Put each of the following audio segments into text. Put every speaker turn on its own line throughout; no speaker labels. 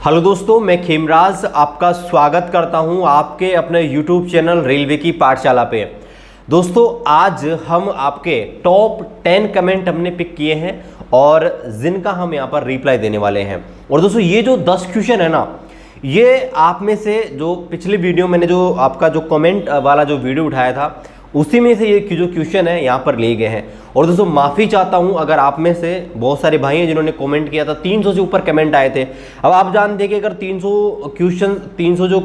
Hello दोस्तों, मैं खेमराज आपका स्वागत करता हूं आपके अपने YouTube चैनल रेलवे की पाठशाला पे। दोस्तों, आज हम आपके टॉप 10 कमेंट हमने पिक किए हैं और जिनका हम यहां पर रिप्लाई देने वाले हैं। और दोस्तों, ये जो 10 क्वेश्चन है ना, ये आप में से जो पिछले वीडियो मैंने जो आपका जो कमेंट वाला जो वीडियो उठाया था उसी में से ये जो क्वेश्चन है यहाँ पर लिए गए हैं। और दोस्तों, माफ़ी चाहता हूँ अगर आप में से बहुत सारे भाई हैं जिन्होंने कमेंट किया था, 300 से ऊपर कमेंट आए थे। अब आप जानते हैं कि अगर 300 क्वेश्चन 300 जो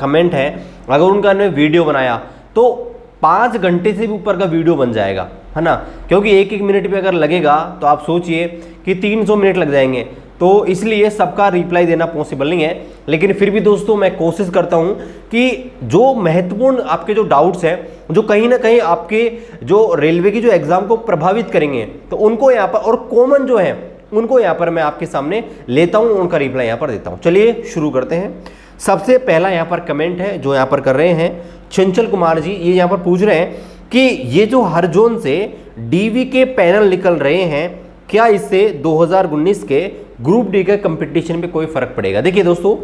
कमेंट है, अगर उनका हमने वीडियो बनाया तो 5 घंटे से भी ऊपर का वीडियो बन जाएगा, है ना। क्योंकि एक मिनट पे अगर लगेगा तो आप सोचिए कि 300 मिनट लग जाएंगे। तो इसलिए सबका रिप्लाई देना पॉसिबल नहीं है, लेकिन फिर भी दोस्तों मैं कोशिश करता हूं कि जो महत्वपूर्ण आपके जो डाउट्स हैं, जो कहीं ना कहीं आपके जो रेलवे की जो एग्जाम को प्रभावित करेंगे, तो उनको यहाँ पर, और कॉमन जो है उनको यहाँ पर मैं आपके सामने लेता हूँ, उनका रिप्लाई यहाँ पर देता हूँ। चलिए शुरू करते हैं। सबसे पहला यहाँ पर कमेंट है जो यहाँ पर कर रहे हैं चंचल कुमार जी। ये यहाँ पर पूछ रहे हैं कि ये जो हर जोन से डीवी के पैनल निकल रहे हैं, क्या इससे 2019 के ग्रुप डी के कंपटीशन पे कोई फर्क पड़ेगा। देखिए दोस्तों,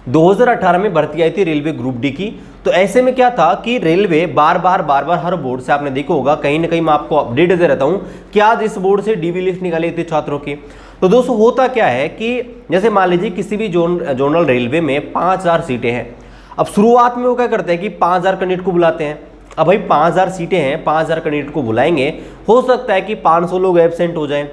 2018 में भर्ती आई थी रेलवे ग्रुप डी की। तो ऐसे में क्या था कि रेलवे बार बार हर बोर्ड से, आपने देखा होगा कहीं ना कहीं मैं आपको अपडेट दे रहता हूं कि आज इस बोर्ड से डीवी लिस्ट निकाली थी छात्रों की। तो दोस्तों, होता क्या है कि जैसे मान लीजिए किसी भी जोनल रेलवे में 5000 सीटें हैं। अब शुरुआत में वो क्या करते हैं कि 5000 कैंडिडेट को बुलाते हैं। अब भाई 5000 सीटें हैं, 5000 कैंडिडेट को बुलाएंगे, हो सकता है कि 500 लोग एब्सेंट हो जाएं।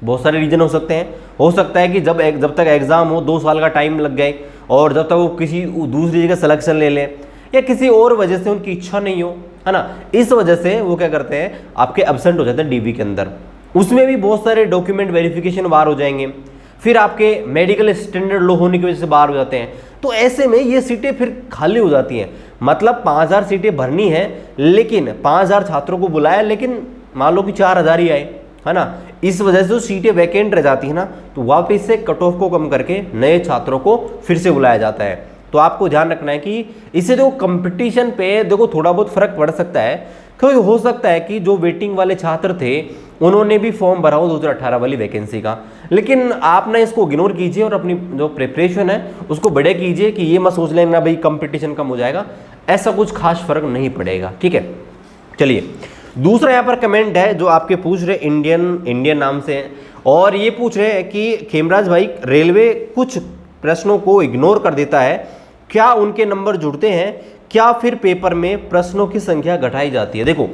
बहुत सारे रीजन हो सकते हैं। हो सकता है कि जब तक एग्जाम हो 2 साल का टाइम लग गए, और जब तक वो किसी दूसरी जगह सिलेक्शन ले लें, या किसी और वजह से उनकी इच्छा नहीं हो, है ना। इस वजह से वो क्या करते हैं, आपके एब्सेंट हो जाते हैं डीवी के अंदर। उसमें भी बहुत सारे डॉक्यूमेंट वेरिफिकेशन बाहर हो जाएंगे, फिर आपके मेडिकल स्टैंडर्ड लो होने की वजह से बाहर हो जाते हैं। तो ऐसे में ये सीटें फिर खाली हो जाती हैं। मतलब 5000 सीटें भरनी है, लेकिन 5000 छात्रों को बुलाया, लेकिन मान लो कि 4000 ही आए, है ना। इस वजह से जो सीटें वैकेंट रह जाती है ना, तो वापस से कट ऑफ को कम करके नए छात्रों को फिर से बुलाया जाता है। तो आपको ध्यान रखना है कि इससे जो कंपटीशन पे देखो थोड़ा बहुत फर्क पड़ सकता है, क्योंकि हो सकता है कि जो वेटिंग वाले छात्र थे उन्होंने भी फॉर्म भरा हो 2018 वाली वैकेंसी का, लेकिन आप ना इसको इग्नोर कीजिए और अपनी जो प्रिपरेशन है उसको बढ़िया कीजिए। कि ये मत सोच लेना भाई कंपटीशन कम हो जाएगा, ऐसा कुछ खास फर्क नहीं पड़ेगा, ठीक है। चलिए, दूसरा यहाँ पर कमेंट है जो आपके पूछ रहे इंडियन नाम से हैं, और ये पूछ रहे हैं कि खेमराज भाई, रेलवे कुछ प्रश्नों को इग्नोर कर देता है, क्या उनके नंबर जुड़ते हैं, क्या फिर पेपर में प्रश्नों की संख्या घटाई जाती है। देखो,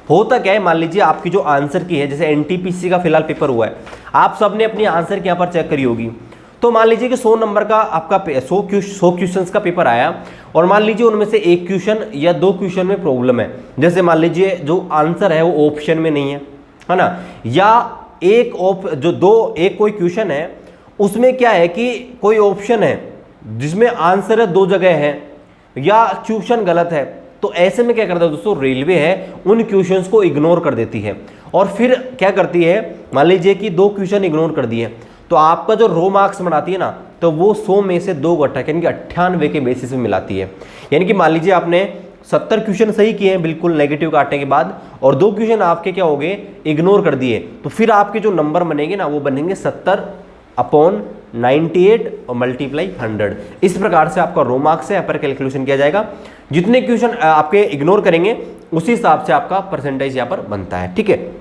होता क्या है, मान लीजिए आपकी जो आंसर की है, जैसे एनटीपीसी का फिलहाल पेपर हुआ है, आप सबने अपनी आंसर की यहाँ पर चेक करी होगी। तो मान लीजिए कि 100 नंबर का आपका 100 क्वेश्चंस का पेपर आया, और मान लीजिए उनमें से एक क्वेश्चन या 2 क्वेश्चन में प्रॉब्लम है। जैसे मान लीजिए जो आंसर है वो ऑप्शन में नहीं है ना, या एक कोई क्वेश्चन है उसमें क्या है कि कोई ऑप्शन है जिसमें आंसर है 2 जगह है, या क्वेश्चन गलत है। तो ऐसे में क्या करता है दोस्तों, रेलवे है उन क्वेश्चंस को इग्नोर कर देती है, और फिर क्या करती है, मान लीजिए कि 2 क्वेश्चन इग्नोर कर दिए, तो आपका जो रो मार्क्स बनाती है ना, तो वो 100 में से 2 घटा यानी कि 98 के बेसिस में मिलाती है। यानी कि मान लीजिए आपने 70 क्वेश्चन सही किए हैं बिल्कुल नेगेटिव काटने के बाद, और 2 क्वेश्चन आपके क्या हो गए, इग्नोर कर दिए, तो फिर आपके जो नंबर बनेंगे ना, वो बनेंगे 70/98 और मल्टीप्लाई 100। इस प्रकार से आपका रो मार्क्स है यहाँ पर कैलकुलेशन किया जाएगा। जितने क्वेश्चन आपके इग्नोर करेंगे उसी हिसाब से आपका परसेंटेज यहाँ पर बनता है, ठीक है।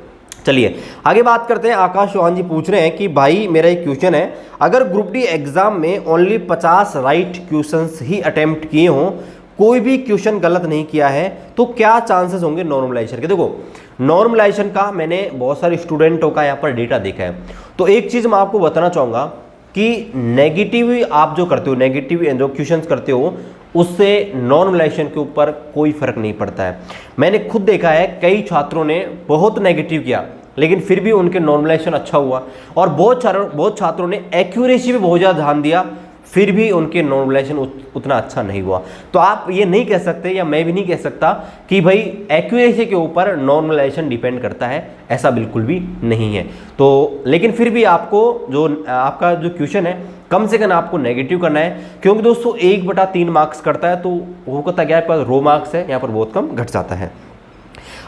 चलिए आगे बात करते हैं। आकाश चौहान जी पूछ रहे हैं कि भाई, मेरा एक क्वेश्चन है, अगर ग्रुप डी एग्जाम में ओनली 50 राइट क्वेश्चंस ही अटेम्प्ट किए हों, कोई भी क्वेश्चन गलत नहीं किया है, तो क्या चांसेस होंगे नॉर्मलाइजेशन के। देखो, नॉर्मलाइजेशन का मैंने बहुत सारे स्टूडेंटों का यहाँ पर डेटा देखा है। तो एक चीज़ मैं आपको बताना चाहूँगा कि नेगेटिव आप जो करते हो, नेगेटिव जो क्वेश्चंस करते हो, उससे नॉर्मलाइजेशन के ऊपर कोई फर्क नहीं पड़ता है। मैंने खुद देखा है कई छात्रों ने बहुत नेगेटिव किया, लेकिन फिर भी उनके नॉर्मलाइजेशन अच्छा हुआ, और बहुत छात्रों ने एक्यूरेसी पे बहुत ज़्यादा ध्यान दिया, फिर भी उनके नॉर्मलाइजेशन उतना अच्छा नहीं हुआ। तो आप ये नहीं कह सकते, या मैं भी नहीं कह सकता कि भाई एक्यूरेसी के ऊपर नॉर्मलाइजेशन डिपेंड करता है, ऐसा बिल्कुल भी नहीं है। तो लेकिन फिर भी आपको जो आपका जो क्वेश्चन है, कम से कम आपको नेगेटिव करना है, क्योंकि दोस्तों 1/3 मार्क्स करता है, तो वो कहता क्या है, रो मार्क्स है यहाँ पर बहुत कम घट जाता है।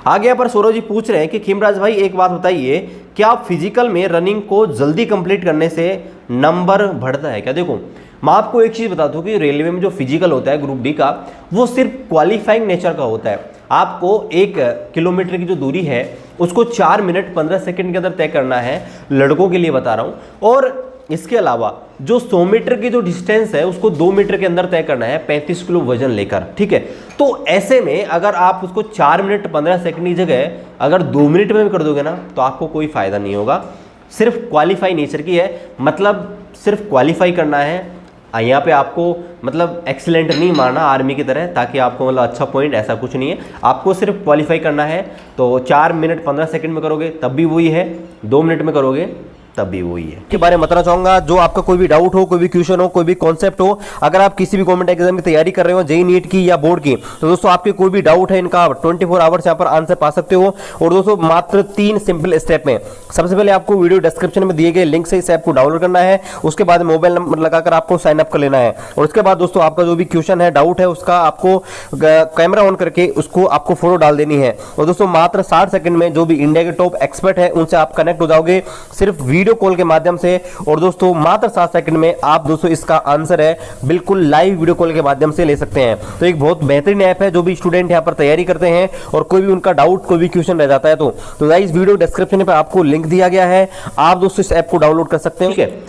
आगे यहाँ पर सौरभ जी पूछ रहे हैं कि खिमराज भाई एक बात बताइए, क्या फिजिकल में रनिंग को जल्दी कंप्लीट करने से नंबर बढ़ता है क्या? देखो मैं आपको एक चीज़ बता दूं कि रेलवे में जो फिजिकल होता है ग्रुप डी का, वो सिर्फ क्वालिफाइंग नेचर का होता है। आपको 1 किलोमीटर की जो दूरी है उसको 4 मिनट 15 सेकंड के अंदर तय करना है, लड़कों के लिए बता रहा हूँ। और इसके अलावा जो 100 मीटर की जो डिस्टेंस है उसको 2 मीटर के अंदर तय करना है 35 किलो वजन लेकर, ठीक है। तो ऐसे में अगर आप उसको 4 मिनट 15 सेकंड की जगह अगर 2 मिनट में भी कर दोगे ना तो आपको कोई फायदा नहीं होगा। सिर्फ क्वालिफाई नेचर की है, मतलब सिर्फ क्वालिफाई करना है। यहाँ पे आपको मतलब एक्सीलेंट नहीं मारना आर्मी की तरह, ताकि आपको मतलब अच्छा पॉइंट, ऐसा कुछ नहीं है। आपको सिर्फ क्वालिफाई करना है। तो 4 मिनट 15 सेकंड में करोगे तब भी वही है, 2 मिनट में करोगे तब भी वही है। के बारे में बताना चाहूंगा, जो आपका कोई भी डाउट हो, कोई भी क्वेश्चन हो, कोई भी कॉन्सेप्ट हो, अगर आप किसी भी गवर्नमेंट एग्जाम की तैयारी कर रहे हो, जेईई नीट की या बोर्ड की, तो दोस्तों आपके कोई भी डाउट है इनका 24 आवर्स यहाँ पर आंसर पा सकते हो। और दोस्तों मात्र 3 सिंपल स्टेप में। सबसे पहले आपको वीडियो डिस्क्रिप्शन में दिए गए लिंक से इस ऐप को डाउनलोड करना है। उसके बाद मोबाइल नंबर लगाकर आपको साइन अप कर लेना है। और उसके बाद दोस्तों आपका जो भी क्वेश्चन है, डाउट है, उसका आपको कैमरा ऑन करके उसको आपको फोटो डाल देनी है। और दोस्तों मात्र 60 सेकंड में जो भी इंडिया के टॉप एक्सपर्ट है उनसे आप कनेक्ट हो जाओगे सिर्फ वीडियो कॉल के माध्यम से। और दोस्तों मात्र 7 सेकंड में आप दोस्तों इसका आंसर है बिल्कुल लाइव वीडियो कॉल के माध्यम से ले सकते हैं। तो एक बहुत बेहतरीन ऐप है, जो भी स्टूडेंट यहाँ पर तैयारी करते हैं और कोई भी उनका डाउट, कोई भी क्वेश्चन रह जाता है तो गाइस वीडियो डिस्क्रिप्शन पे आपको लिंक दिया गया है, आप दोस्तों इस ऐप को डाउनलोड कर सकते हैं, ठीक है।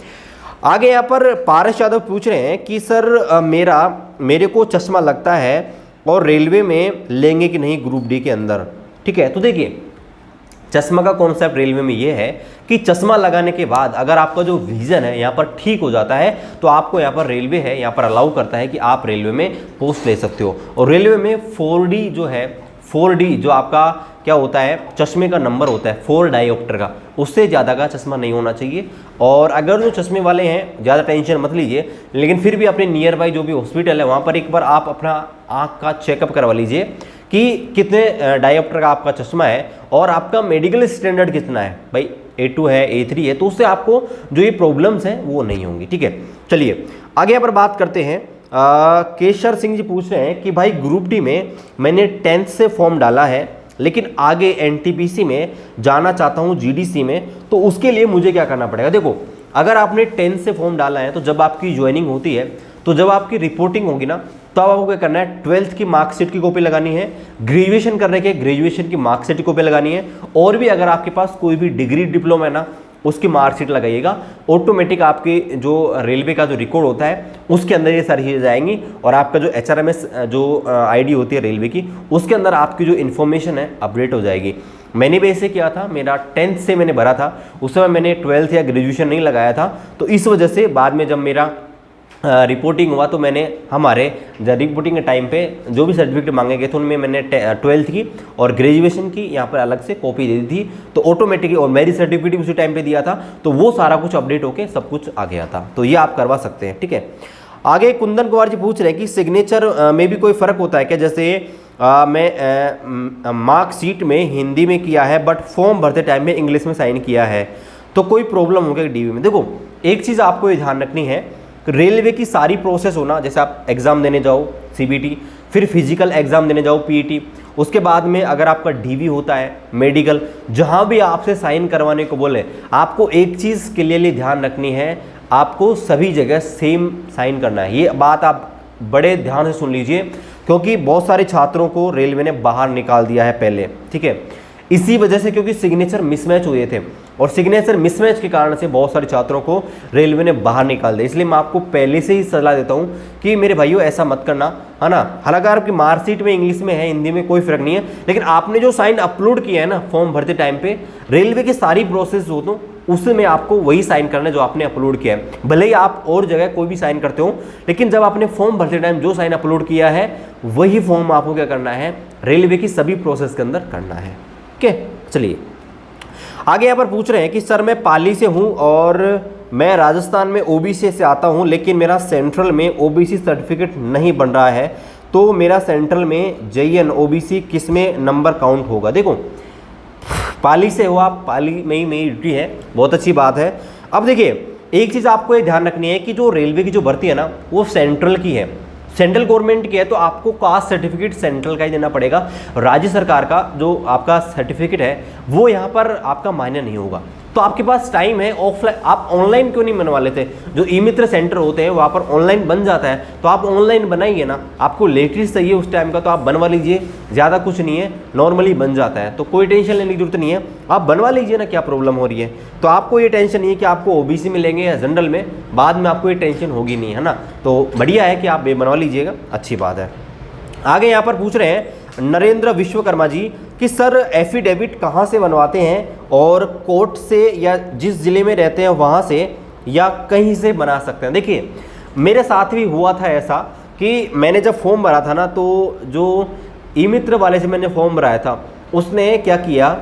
आगे यहाँ पर पारस यादव पूछ रहे हैं कि सर मेरे को चश्मा लगता है और रेलवे में लेंगे कि नहीं ग्रुप डी के अंदर, ठीक है। तो देखिए चश्मा का कॉन्सेप्ट रेलवे में ये है कि चश्मा लगाने के बाद अगर आपका जो विजन है यहाँ पर ठीक हो जाता है तो आपको यहाँ पर रेलवे है यहाँ पर अलाउ करता है कि आप रेलवे में पोस्ट ले सकते हो। और रेलवे में 4D जो है, 4D जो आपका क्या होता है, चश्मे का नंबर होता है 4 डायोप्टर का, उससे ज़्यादा का चश्मा नहीं होना चाहिए। और अगर जो चश्मे वाले हैं ज़्यादा टेंशन मत लीजिए, लेकिन फिर भी अपने नियर बाई जो भी हॉस्पिटल है वहाँ पर एक बार आप अपना आँख का चेकअप करवा लीजिए कि कितने डायोप्टर का आपका चश्मा है और आपका मेडिकल स्टैंडर्ड कितना है। भाई A2 है, A3 है, तो उससे आपको जो ये प्रॉब्लम्स हैं वो नहीं होंगी, ठीक है। चलिए आगे यहाँ पर बात करते हैं। केशर सिंह जी पूछ रहे हैं कि भाई ग्रुप डी में मैंने 10th से फॉर्म डाला है, लेकिन आगे NTPC में जाना चाहता हूँ, GDC में, तो उसके लिए मुझे क्या करना पड़ेगा? देखो अगर आपने 10th से फॉर्म डाला है तो जब आपकी ज्वाइनिंग होती है, तो जब आपकी रिपोर्टिंग होगी ना, तो आपको क्या करना है, 12th की मार्कशीट की कॉपी लगानी है, ग्रेजुएशन करने के ग्रेजुएशन की मार्कशीट की कॉपी लगानी है, और भी अगर आपके पास कोई भी डिग्री डिप्लोमा है ना उसकी मार्कशीट लगाइएगा। ऑटोमेटिक आपके जो रेलवे का जो रिकॉर्ड होता है उसके अंदर ये सारी चीज़ें जाएंगी और आपका जो HRMS जो ID होती है रेलवे की, उसके अंदर आपकी जो इन्फॉर्मेशन है अपडेट हो जाएगी। मैंने भी ऐसे किया था, मेरा 10th से मैंने भरा था, उस समय मैंने 12th या ग्रेजुएशन नहीं लगाया था, तो इस वजह से बाद में जब मेरा रिपोर्टिंग हुआ तो मैंने हमारे रिपोर्टिंग के टाइम पे जो भी सर्टिफिकेट मांगे गए थे उनमें मैंने 12th की और ग्रेजुएशन की यहाँ पर अलग से कॉपी दे दी थी, तो ऑटोमेटिकली, और मेरी सर्टिफिकेट उसी टाइम पे दिया था, तो वो सारा कुछ अपडेट होके सब कुछ आ गया था। तो ये आप करवा सकते हैं, ठीक है। आगे कुंदन कुमार जी पूछ रहे हैं कि सिग्नेचर में भी कोई फ़र्क होता है क्या? जैसे मैं मार्कशीट में हिंदी में किया है बट फॉर्म भरते टाइम में इंग्लिश में साइन किया है, तो कोई प्रॉब्लम होगा DV में? देखो एक चीज़ आपको ये ध्यान रखनी है, रेलवे की सारी प्रोसेस होना, जैसे आप एग्ज़ाम देने जाओ CBT, फिर फिजिकल एग्ज़ाम देने जाओ PET, उसके बाद में अगर आपका DV होता है मेडिकल, जहाँ भी आपसे साइन करवाने को बोले, आपको एक चीज़ क्लियरली ध्यान रखनी है, आपको सभी जगह सेम साइन करना है। ये बात आप बड़े ध्यान से सुन लीजिए, क्योंकि बहुत सारे छात्रों को रेलवे ने बाहर निकाल दिया है पहले, ठीक है, इसी वजह से, क्योंकि सिग्नेचर मिसमैच हुए थे और सिग्नेचर मिसमैच के कारण से बहुत सारे छात्रों को रेलवे ने बाहर निकाल दिया। इसलिए मैं आपको पहले से ही सलाह देता हूं कि मेरे भाइयों ऐसा मत करना, है ना। हालांकि आपकी मार्कशीट में इंग्लिश में है, हिंदी में कोई फर्क नहीं है, लेकिन आपने जो साइन अपलोड किया है ना फॉर्म भरते टाइम पे, रेलवे की सारी प्रोसेस हो तो उसमें आपको वही साइन करना है जो आपने अपलोड किया है। भले ही आप और जगह कोई भी साइन करते हो, लेकिन जब आपने फॉर्म भरते टाइम जो साइन अपलोड किया है वही फॉर्म आपको क्या करना है, रेलवे की सभी प्रोसेस के अंदर करना है, ठीक है। चलिए आगे यहाँ पर पूछ रहे हैं कि सर मैं पाली से हूँ और मैं राजस्थान में OBC से आता हूँ, लेकिन मेरा सेंट्रल में OBC सर्टिफिकेट नहीं बन रहा है, तो मेरा सेंट्रल में JN OBC किस में नंबर काउंट होगा? देखो पाली से हो आप, पाली में ही मेरी ड्यूटी है, बहुत अच्छी बात है। अब देखिए एक चीज़ आपको ये ध्यान रखनी है कि जो रेलवे की जो भर्ती है ना वो सेंट्रल की है, सेंट्रल गवर्नमेंट की है तो आपको कास्ट सर्टिफिकेट सेंट्रल का ही देना पड़ेगा। राज्य सरकार का जो आपका सर्टिफिकेट है वो यहाँ पर आपका मान्य नहीं होगा। तो आपके पास टाइम है, ऑफलाइन आप ऑनलाइन क्यों नहीं बनवा लेते? जो ई मित्र सेंटर होते हैं वहाँ पर ऑनलाइन बन जाता है, तो आप ऑनलाइन बनाइए ना। आपको लेटेस्ट चाहिए उस टाइम का तो आप बनवा लीजिए, ज़्यादा कुछ नहीं है, नॉर्मली बन जाता है, तो कोई टेंशन लेने की जरूरत नहीं है, आप बनवा लीजिए ना। क्या प्रॉब्लम हो रही है? तो आपको ये टेंशन नहीं है कि आपको ओबीसी मिलेंगे या जनरल में, बाद में आपको ये टेंशन होगी नहीं, है ना। तो बढ़िया है कि आप ये बनवा लीजिएगा, अच्छी बात है। आगे यहाँ पर पूछ रहे हैं नरेंद्र विश्वकर्मा जी कि सर एफिडेविट कहाँ से बनवाते हैं, और कोर्ट से या जिस ज़िले में रहते हैं वहाँ से या कहीं से बना सकते हैं? देखिए मेरे साथ भी हुआ था ऐसा कि मैंने जब फॉर्म भरा था ना, तो जो ई मित्र वाले से मैंने फॉर्म भराया था उसने क्या किया,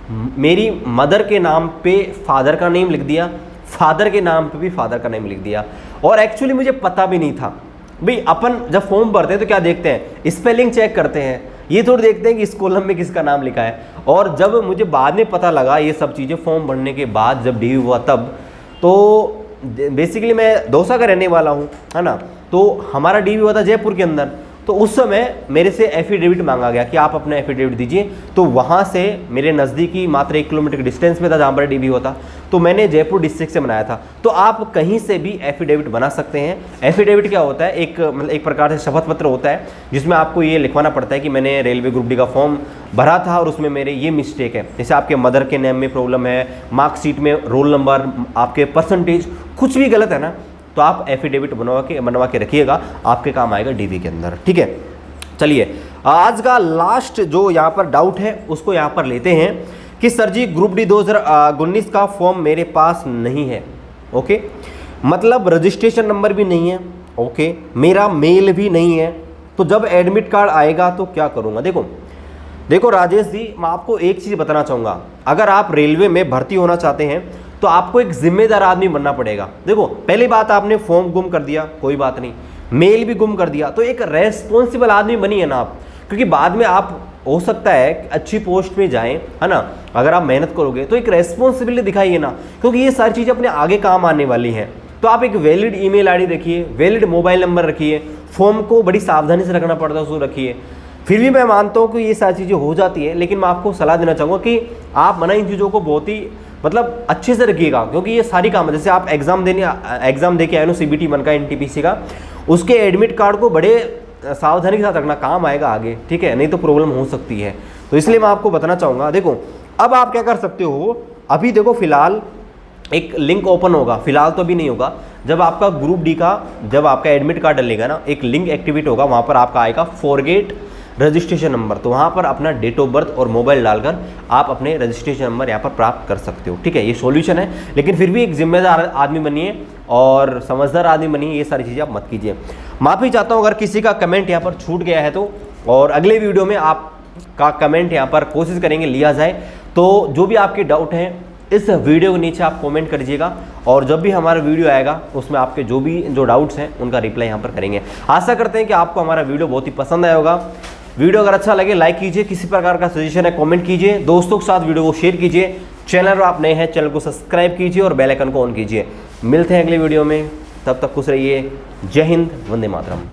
मेरी मदर के नाम पे फादर का नेम लिख दिया, फादर के नाम पे भी फादर का नेम लिख दिया, और एक्चुअली मुझे पता भी नहीं था। भाई अपन जब फॉर्म भरते हैं तो क्या देखते हैं, स्पेलिंग चेक करते हैं, ये थोड़ी देखते हैं कि इस कॉलम में किसका नाम लिखा है। और जब मुझे बाद में पता लगा ये सब चीज़ें फॉर्म भरने के बाद, जब डी हुआ तब, तो बेसिकली मैं दौसा का रहने वाला हूँ, है ना, तो हमारा डी हुआ था जयपुर के अंदर। तो उस समय मेरे से एफिडेविट मांगा गया कि आप अपना एफिडेविट दीजिए, तो वहाँ से मेरे नज़दीकी मात्र 1 किलोमीटर के डिस्टेंस में था जहाँ पर डीबी होता, तो मैंने जयपुर डिस्ट्रिक्ट से बनाया था। तो आप कहीं से भी एफिडेविट बना सकते हैं। एफिडेविट क्या होता है, एक प्रकार से शपथ पत्र होता है जिसमें आपको ये लिखवाना पड़ता है कि मैंने रेलवे ग्रुप डी का फॉर्म भरा था और उसमें मेरे ये मिस्टेक है, जैसे आपके मदर के नेम में प्रॉब्लम है, मार्कशीट में रोल नंबर, आपके परसेंटेज कुछ भी गलत है ना, तो आप एफिडेविट बनवा के रखिएगा, आपके काम आएगा डीवी के अंदर, ठीक है। चलिए आज का लास्ट जो यहाँ पर डाउट है उसको यहाँ पर लेते हैं कि सर जी ग्रुप डी 2019 का फॉर्म मेरे पास नहीं है, ओके, मतलब रजिस्ट्रेशन नंबर भी नहीं है, ओके, मेरा मेल भी नहीं है, तो जब एडमिट कार्ड आएगा तो क्या करूँगा? देखो राजेश जी, मैं आपको एक चीज़ बताना चाहूँगा, अगर आप रेलवे में भर्ती होना चाहते हैं तो आपको एक जिम्मेदार आदमी बनना पड़ेगा। देखो पहली बात, आपने फॉर्म गुम कर दिया, कोई बात नहीं, मेल भी गुम कर दिया, तो एक रेस्पॉन्सिबल आदमी बनिए ना आप, क्योंकि बाद में आप हो सकता है कि अच्छी पोस्ट में जाएं, है ना। अगर आप मेहनत करोगे तो एक रेस्पॉन्सिबिलिटी दिखाइए ना, क्योंकि ये सारी चीज़ें अपने आगे काम आने वाली हैं। तो आप एक वैलिड ईमेल आईडी रखिए, वैलिड मोबाइल नंबर रखिए, फॉर्म को बड़ी सावधानी से रखना पड़ता है उसको रखिए। फिर भी मैं मानता हूँ कि ये सारी चीज़ें हो जाती है, लेकिन मैं आपको सलाह देना चाहूँगा कि आप मना इन चीज़ों को बहुत ही मतलब अच्छे से रखिएगा, क्योंकि ये सारी काम, जैसे आप एग्जाम दे के आए नो CBT 1 का NTPC का, उसके एडमिट कार्ड को बड़े सावधानी के साथ रखना, काम आएगा आगे, ठीक है, नहीं तो प्रॉब्लम हो सकती है। तो इसलिए मैं आपको बताना चाहूँगा। देखो अब आप क्या कर सकते हो, अभी देखो फिलहाल एक लिंक ओपन होगा, फिलहाल तो अभी नहीं होगा, जब आपका ग्रुप डी का जब आपका एडमिट कार्ड डलेगा ना, एक लिंक एक्टिवेट होगा, वहाँ पर आपका आएगा फॉरगेट रजिस्ट्रेशन नंबर, तो वहाँ पर अपना डेट ऑफ बर्थ और मोबाइल डालकर आप अपने रजिस्ट्रेशन नंबर यहाँ पर प्राप्त कर सकते हो, ठीक है। ये सॉल्यूशन है, लेकिन फिर भी एक जिम्मेदार आदमी बनिए और समझदार आदमी बनिए, ये सारी चीज़ें आप मत कीजिए। माफ़ी चाहता हूँ अगर किसी का कमेंट यहाँ पर छूट गया है तो, और अगले वीडियो में आपका कमेंट यहाँ पर कोशिश करेंगे लिया जाए। तो जो भी आपके डाउट हैं इस वीडियो के नीचे आप कमेंट कर दीजिएगा, और जब भी हमारा वीडियो आएगा उसमें आपके जो डाउट्स हैं उनका रिप्लाई यहाँ पर करेंगे। आशा करते हैं कि आपको हमारा वीडियो बहुत ही पसंद आया होगा। वीडियो अगर अच्छा लगे लाइक कीजिए, किसी प्रकार का सजेशन है कमेंट कीजिए, दोस्तों के साथ वीडियो को शेयर कीजिए, चैनल पर आप नए हैं चैनल को सब्सक्राइब कीजिए और बेल आइकन को ऑन कीजिए। मिलते हैं अगले वीडियो में, तब तक खुश रहिए। जय हिंद, वंदे मातरम।